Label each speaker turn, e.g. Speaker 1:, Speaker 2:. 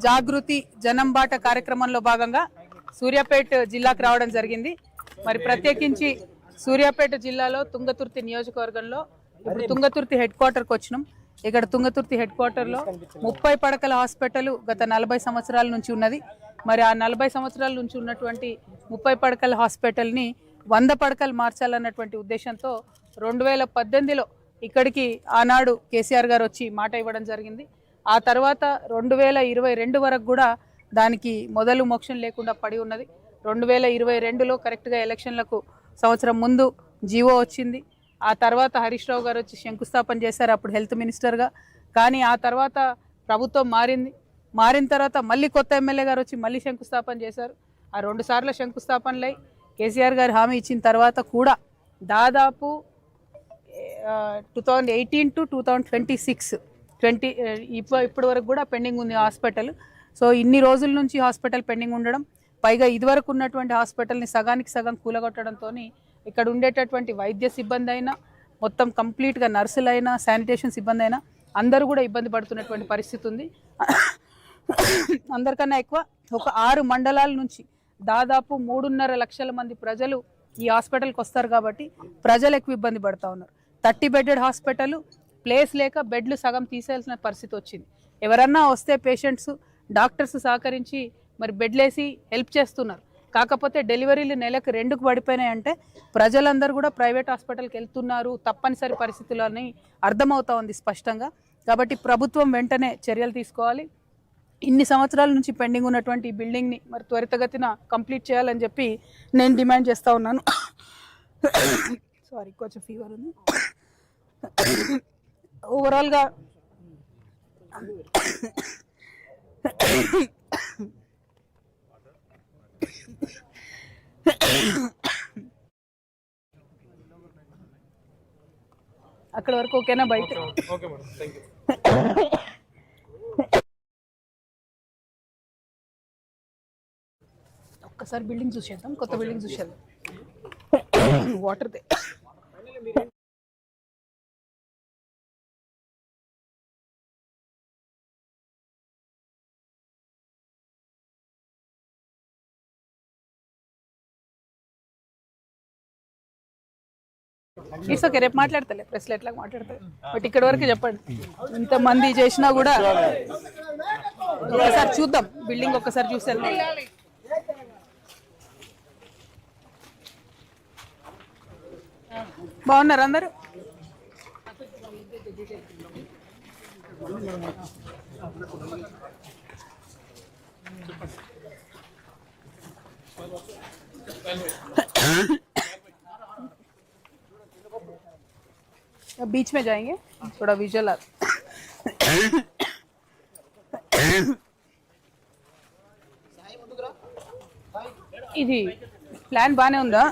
Speaker 1: జాగృతి జనంబాట కార్యక్రమంలో భాగంగా సూర్యాపేట జిల్లాకు రావడం జరిగింది. మరి ప్రత్యేకించి సూర్యాపేట జిల్లాలో తుంగతుర్తి నియోజకవర్గంలో ఇప్పుడు తుంగతుర్తి హెడ్ క్వార్టర్కి వచ్చినాం. ఇక్కడ తుంగతుర్తి హెడ్ క్వార్టర్లో 30 పడకల హాస్పిటల్ గత 40 సంవత్సరాల నుంచి ఉన్నది. మరి ఆ 40 సంవత్సరాల నుంచి ఉన్నటువంటి 30 పడకల హాస్పిటల్ని 100 పడకలు మార్చాలన్నటువంటి ఉద్దేశంతో 2018లో ఇక్కడికి ఆనాడు కేసీఆర్ గారు వచ్చి మాట ఇవ్వడం జరిగింది. ఆ తర్వాత 2022 వరకు కూడా దానికి మొదలు మోక్షం లేకుండా పడి ఉన్నది. 2022లో కరెక్ట్గా ఎలక్షన్లకు సంవత్సరం ముందు జీవో వచ్చింది. ఆ తర్వాత హరీష్ రావు గారు వచ్చి శంకుస్థాపన చేశారు, అప్పుడు హెల్త్ మినిస్టర్గా. కానీ ఆ తర్వాత ప్రభుత్వం మారిన తర్వాత మళ్ళీ కొత్త ఎమ్మెల్యే గారు వచ్చి మళ్ళీ శంకుస్థాపన చేశారు. ఆ 2 సార్లు శంకుస్థాపనలై కేసీఆర్ గారు హామీ ఇచ్చిన తర్వాత కూడా దాదాపు 2018 to 2026 ఇప్పటి వరకు కూడా పెండింగ్ ఉంది హాస్పిటల్. సో ఇన్ని రోజుల నుంచి హాస్పిటల్ పెండింగ్ ఉండడం, పైగా ఇదివరకు ఉన్నటువంటి హాస్పిటల్ని సగానికి సగం కూలగొట్టడంతో ఇక్కడ ఉండేటటువంటి వైద్య సిబ్బంది అయినా, మొత్తం కంప్లీట్గా నర్సులైనా, శానిటేషన్ సిబ్బంది అయినా అందరూ కూడా ఇబ్బంది పడుతున్నటువంటి పరిస్థితి ఉంది. అందరికన్నా ఎక్కువ ఒక 6 మండలాల నుంచి దాదాపు 3.5 లక్షల మంది ప్రజలు ఈ హాస్పిటల్కి వస్తారు కాబట్టి ప్రజలు ఎక్కువ ఇబ్బంది పడుతూ ఉన్నారు. 30 బెడెడ్ హాస్పిటల్, ప్లేస్ లేక బెడ్లు సగం తీసేయాల్సిన పరిస్థితి వచ్చింది. ఎవరన్నా వస్తే పేషెంట్స్, డాక్టర్స్ సహకరించి మరి బెడ్లేసి హెల్ప్ చేస్తున్నారు. కాకపోతే డెలివరీలు నెలకు 2కు పడిపోయినాయంటే ప్రజలందరూ కూడా ప్రైవేట్ హాస్పిటల్కి వెళ్తున్నారు తప్పనిసరి పరిస్థితులని అర్థమవుతా ఉంది స్పష్టంగా. కాబట్టి ప్రభుత్వం వెంటనే చర్యలు తీసుకోవాలి. ఇన్ని సంవత్సరాల నుంచి పెండింగ్ ఉన్నటువంటి ఈ బిల్డింగ్ని మరి త్వరితగతిన కంప్లీట్ చేయాలని చెప్పి నేను డిమాండ్ చేస్తూ ఉన్నాను. సారీ, కొంచెం ఫీవర్ ఉంది. ఓవరాల్గా అక్కడ వరకు ఓకేనా? బయట ఒక్కసారి బిల్డింగ్ చూసేద్దాం, కొత్త బిల్డింగ్ చూసేద్దాం. వాటర్ ఇట్స్ ఓకే, రేపు మాట్లాడతలే, ప్రెస్లో ఎట్లా మాట్లాడతారు. బట్ ఇక్కడ వరకు చెప్పండి. ఇంతమంది చేసినా కూడా ఒకసారి చూద్దాం, బిల్డింగ్ ఒక్కసారి చూసి బాగున్నారు అందరూ? बीच में जाएंगे, थोड़ा विजुअल ఇది ప్లాన్ బానే ఉందా?